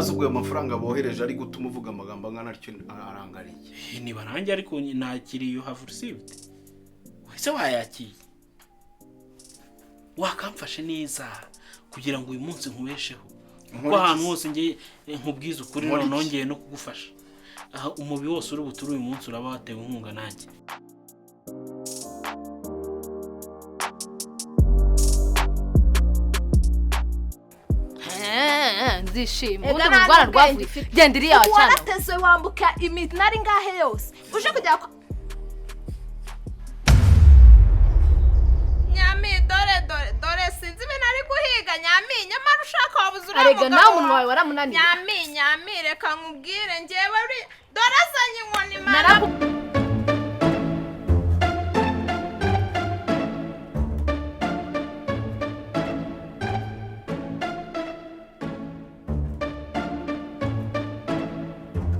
azubwo ayo mafaranga bohereje ari gutuma uvuga amagambo angana atyo arangariye. Niba nanjye ariko nakiriye you have received. Wese wayakiye. Wakamfashe neza kugira ngo uyu munsi nkubesheho. Ko ahantu hose ngiye nkubwiza ukuri nongeye no kugufasha. Aha umubi wose uri buturu uyu munsi uraba watewe inkunga nanjye. Ndishimye ubundi bugwara rwavuye genda iri yawe cyane warateze wambuka iminari ngahe yose uje kujya Nyami dore sinzi ibintu ari guhiga Nyami nyamara ushaka wabuze uriya arega nawe umuntu wawe waramunaniye Nyami reka nkubwire njyewe dore azanye inkoni mara